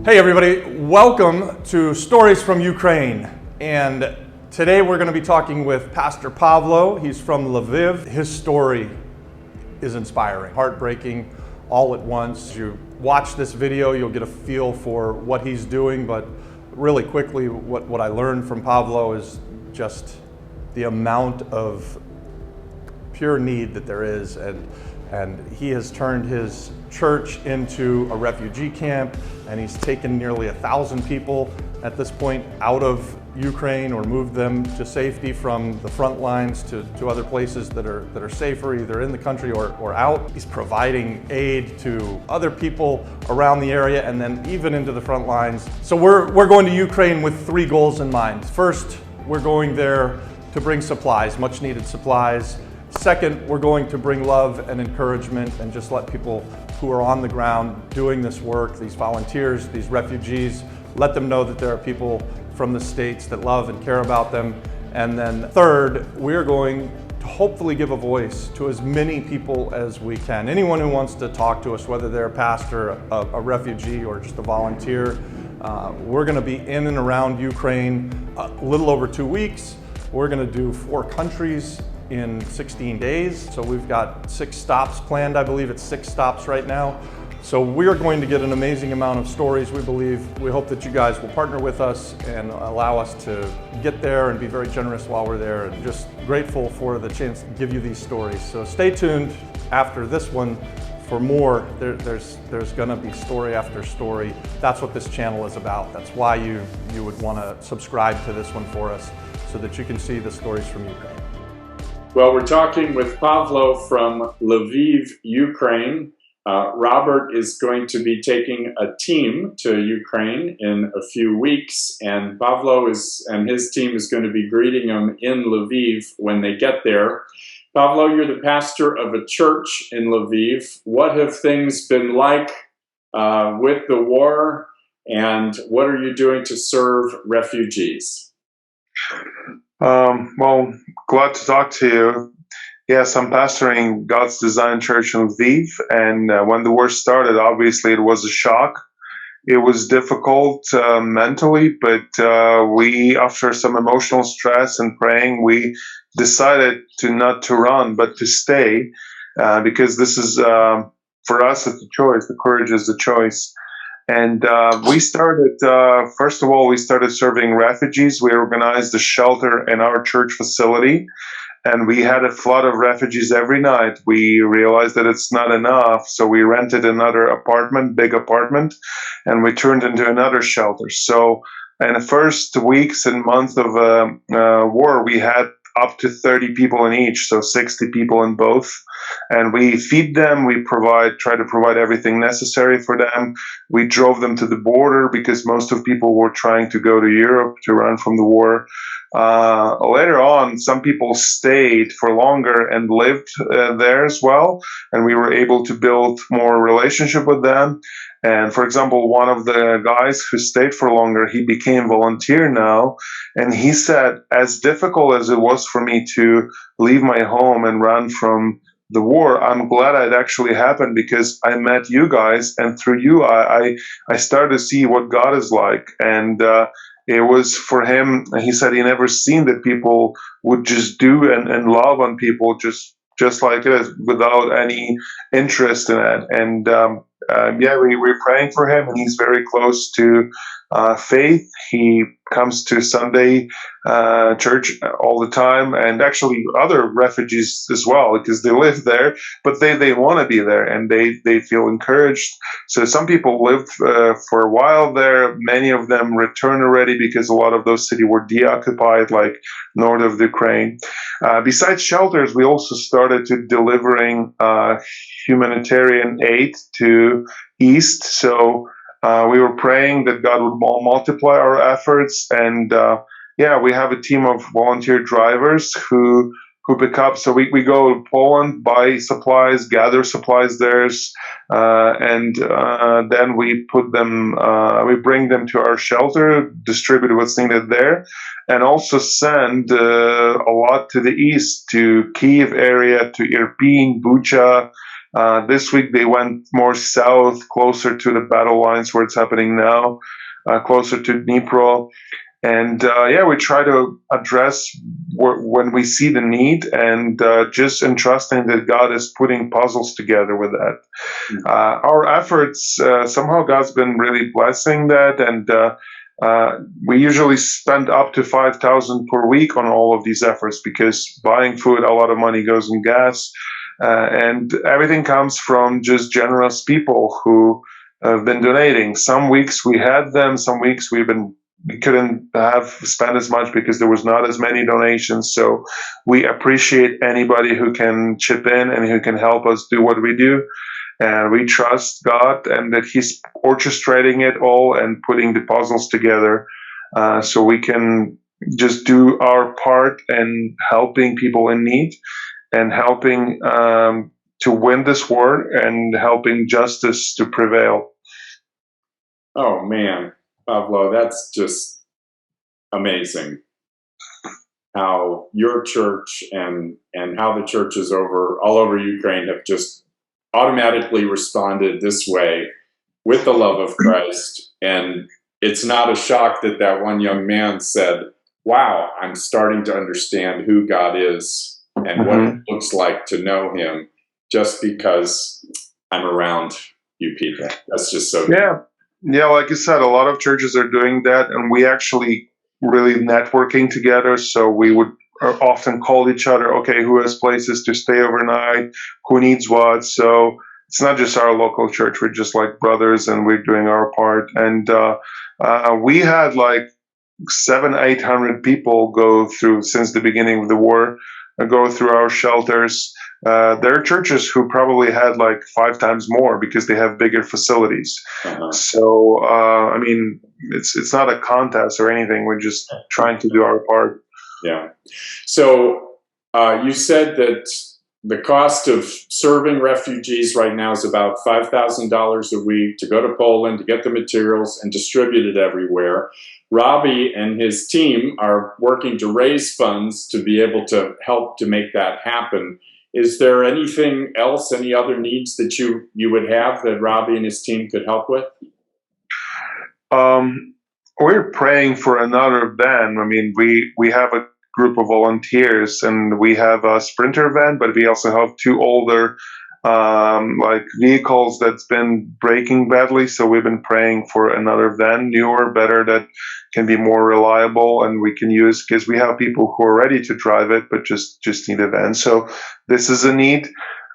Hey everybody, welcome to Stories from Ukraine. And today we're going to be talking with Pastor Pavlo. He's from Lviv. His story is inspiring, heartbreaking, all at once. As you watch this video, you'll get a feel for what he's doing, but really quickly, what I learned from Pavlo is just the amount of pure need that there is, and he has turned his church into a refugee camp, and he's taken nearly 1,000 people at this point out of Ukraine or moved them to safety from the front lines to other places that are safer, either in the country or out. He's providing aid to other people around the area and then even into the front lines. So we're going to Ukraine with three goals in mind. First, we're going there to bring supplies, much needed supplies. Second, we're going to bring love and encouragement and just let people who are on the ground doing this work, these volunteers, these refugees, let them know that there are people from the States that love and care about them. And then third, we're going to hopefully give a voice to as many people as we can. Anyone who wants to talk to us, whether they're a pastor, a refugee, or just a volunteer, we're going to be in and around Ukraine a little over 2 weeks. We're going to do 4 countries in 16 days. So we've got 6 stops planned. I believe it's 6 stops right now. So we're going to get an amazing amount of stories, we believe. We hope that you guys will partner with us and allow us to get there and be very generous while we're there, and just grateful for the chance to give you these stories. So stay tuned after this one for more. There's gonna be story after story. That's what this channel is about. That's why you would wanna subscribe to this one for us, so that you can see the stories from Ukraine. Well, we're talking with Pavlo from Lviv, Ukraine. Robert is going to be taking a team to Ukraine in a few weeks, and Pavlo and his team is going to be greeting them in Lviv when they get there. Pavlo, you're the pastor of a church in Lviv. What have things been like with the war, and what are you doing to serve refugees? Well, glad to talk to you. Yes, I'm pastoring God's Design Church in Lviv, and when the war started, obviously it was a shock. It was difficult mentally, but we, after some emotional stress and praying, we decided not to run, but to stay, because this is, for us, it's a choice. The courage is a choice. And we started, first of all, we started serving refugees. We organized a shelter in our church facility, and we had a flood of refugees every night. We realized that it's not enough, so we rented another apartment, big apartment, and we turned into another shelter. So in the first weeks and months of war, we had up to 30 people in each, so 60 people in both. And we feed them, we try to provide everything necessary for them. We drove them to the border because most of people were trying to go to Europe to run from the war. Later on, some people stayed for longer and lived there as well, and we were able to build more relationship with them. And for example, one of the guys who stayed for longer, he became volunteer now, and he said, as difficult as it was for me to leave my home and run from the war, I'm glad it actually happened because I met you guys, and through you, I started to see what God is like. And it was for him, he said he never seen that people would just do and love on people just like it is, without any interest in it. And we're praying for him, and he's very close to faith. He comes to Sunday church all the time, and actually other refugees as well, because they live there, but they want to be there, and they feel encouraged. So some people lived for a while there. Many of them returned already because a lot of those cities were deoccupied, like north of Ukraine. Besides shelters, we also started to delivering humanitarian aid to East. So we were praying that God would multiply our efforts, and we have a team of volunteer drivers who pick up. So we go to Poland, buy supplies, gather supplies there, and then we bring them to our shelter, distribute what's needed there, and also send a lot to the east, to Kiev area, to Irpin, Bucha, This week they went more south, closer to the battle lines where it's happening now, closer to Dnipro. And we try to address when we see the need, and just entrusting that God is putting puzzles together with that. Our efforts, somehow God's been really blessing that, and we usually spend up to 5,000 per week on all of these efforts, because buying food, a lot of money goes in gas, and everything comes from just generous people who have been donating. Some weeks we had them, some weeks we couldn't have spent as much because there was not as many donations. So we appreciate anybody who can chip in and who can help us do what we do. And we trust God and that He's orchestrating it all and putting the puzzles together, so we can just do our part in helping people in need, and helping to win this war, and helping justice to prevail. Oh man, Pavlo, that's just amazing. How your church and how the churches all over Ukraine have just automatically responded this way with the love of Christ. And it's not a shock that one young man said, "Wow, I'm starting to understand who God is and what it looks like to know Him, just because I'm around you people." That's just so Yeah. Yeah, like you said, a lot of churches are doing that, and we actually really networking together. So we would often call each other, okay, who has places to stay overnight, who needs what. So it's not just our local church, we're just like brothers, and we're doing our part. And we had like 700-800 people go through, since the beginning of the war, go through our shelters. There are churches who probably had like 5 times more because they have bigger facilities. So I mean, it's not a contest or anything. We're just trying to do our part. Yeah. So you said that the cost of serving refugees right now is about $5,000 a week to go to Poland, to get the materials and distribute it everywhere. Robbie and his team are working to raise funds to be able to help to make that happen. Is there anything else, any other needs that you would have that Robbie and his team could help with? We're praying for another van. I mean, we have a group of volunteers, and we have a Sprinter van, but we also have 2 older like vehicles that's been breaking badly. So we've been praying for another van, newer, better, that can be more reliable and we can use, because we have people who are ready to drive it but just need a van. So this is a need.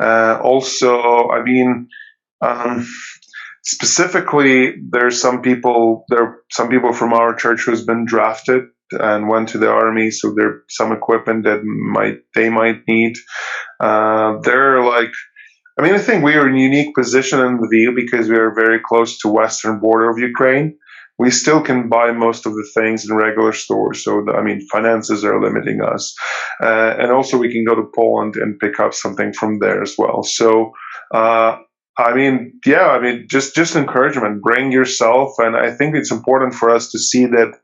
Also, I mean, specifically, there are some people from our church who's been drafted and went to the army, so there's some equipment that they might need. They're like, I mean, I think we are in a unique position in Lviv because we are very close to western border of Ukraine. We still can buy most of the things in regular stores. So, I mean, finances are limiting us. And also we can go to Poland and pick up something from there as well. So, I mean, yeah, I mean, just encouragement, bring yourself. And I think it's important for us to see that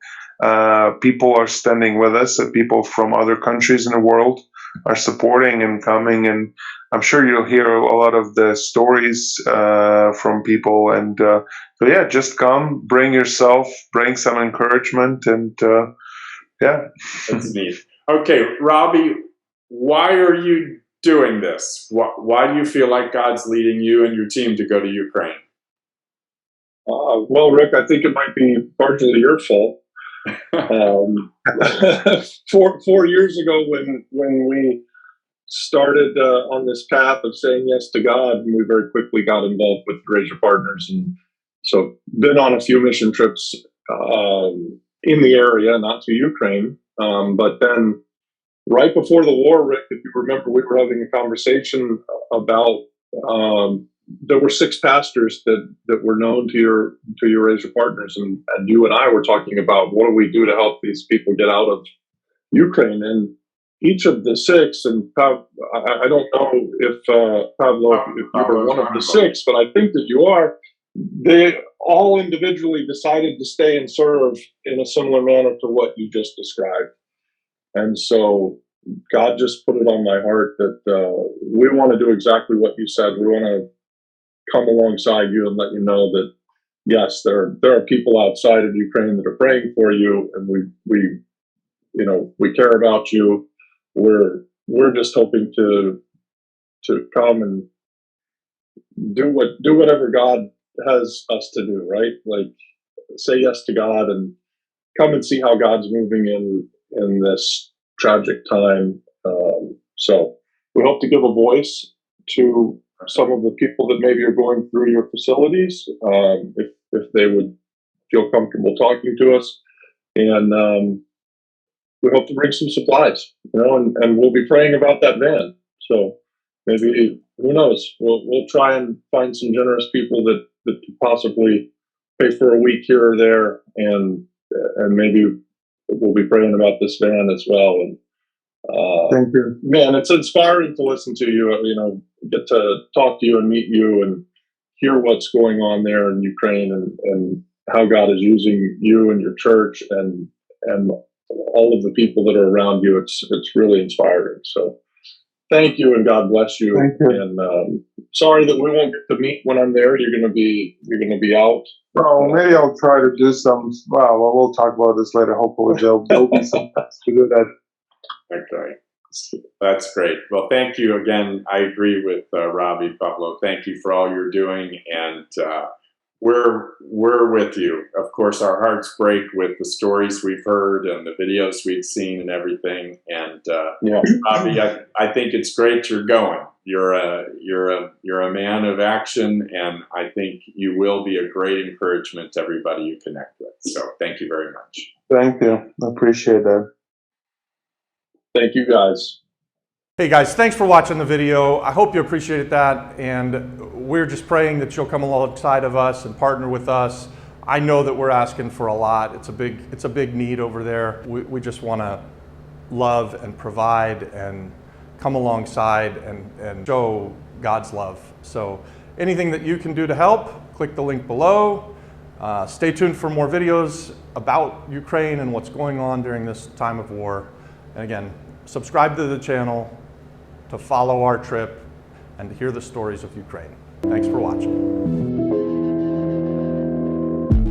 people are standing with us, that people from other countries in the world are supporting and coming. And I'm sure you'll hear a lot of the stories from people. And so, yeah, just come, bring yourself, bring some encouragement. And yeah. That's neat. Okay, Robbie, why are you doing this? Why do you feel like God's leading you and your team to go to Ukraine? Well, Rick, I think it might be partially your fault. 4 years ago, when we started on this path of saying yes to God, and we very quickly got involved with Raise Your Partners, and so been on a few mission trips in the area, not to Ukraine, but then right before the war, Rick, if you remember, we were having a conversation about there were 6 pastors that were known to your Raise Your Partners, and you and I were talking about what do we do to help these people get out of Ukraine. And each of the 6, and I don't know if Pavlo, if you were one of the 6, but I think that you are. They all individually decided to stay and serve in a similar manner to what you just described. And so God just put it on my heart that we want to do exactly what you said. We want to come alongside you and let you know that yes, there are people outside of Ukraine that are praying for you, and we care about you. We're just hoping to come and do whatever God has us to do, right? Like say yes to God and come and see how God's moving in this tragic time. So we hope to give a voice to some of the people that maybe are going through your facilities, if they would feel comfortable talking to us, and we hope to bring some supplies, and we'll be praying about that van. So maybe, who knows? We'll try and find some generous people that could possibly pay for a week here or there, and maybe we'll be praying about this van as well. And Thank you. man, it's inspiring to listen to you. Get to talk to you and meet you and hear what's going on there in Ukraine, and how God is using you and your church and all of the people that are around you. It's really inspiring. So thank you, and God bless you. Thank you. And sorry that we won't get to meet when I'm there. You're gonna be out. Well, maybe I'll try to do some. Well, we'll talk about this later. Hopefully, there'll be some chance to do that. Okay, that's great. Well, thank you again. I agree with Robbie, Pavlo. Thank you for all you're doing, and we're with you. Of course, our hearts break with the stories we've heard and the videos we've seen and everything. And Yeah. Robbie, I think it's great you're going. You're a man of action, and I think you will be a great encouragement to everybody you connect with. So thank you very much. Thank you. I appreciate that. Thank you, guys. Hey guys, thanks for watching the video. I hope you appreciated that, and we're just praying that you'll come alongside of us and partner with us. I know that we're asking for a lot. It's a big need over there. We just want to love and provide and come alongside and show God's love. So anything that you can do to help, click the link below. Stay tuned for more videos about Ukraine and what's going on during this time of war. And again, subscribe to the channel to follow our trip and to hear the stories of Ukraine. Thanks for watching.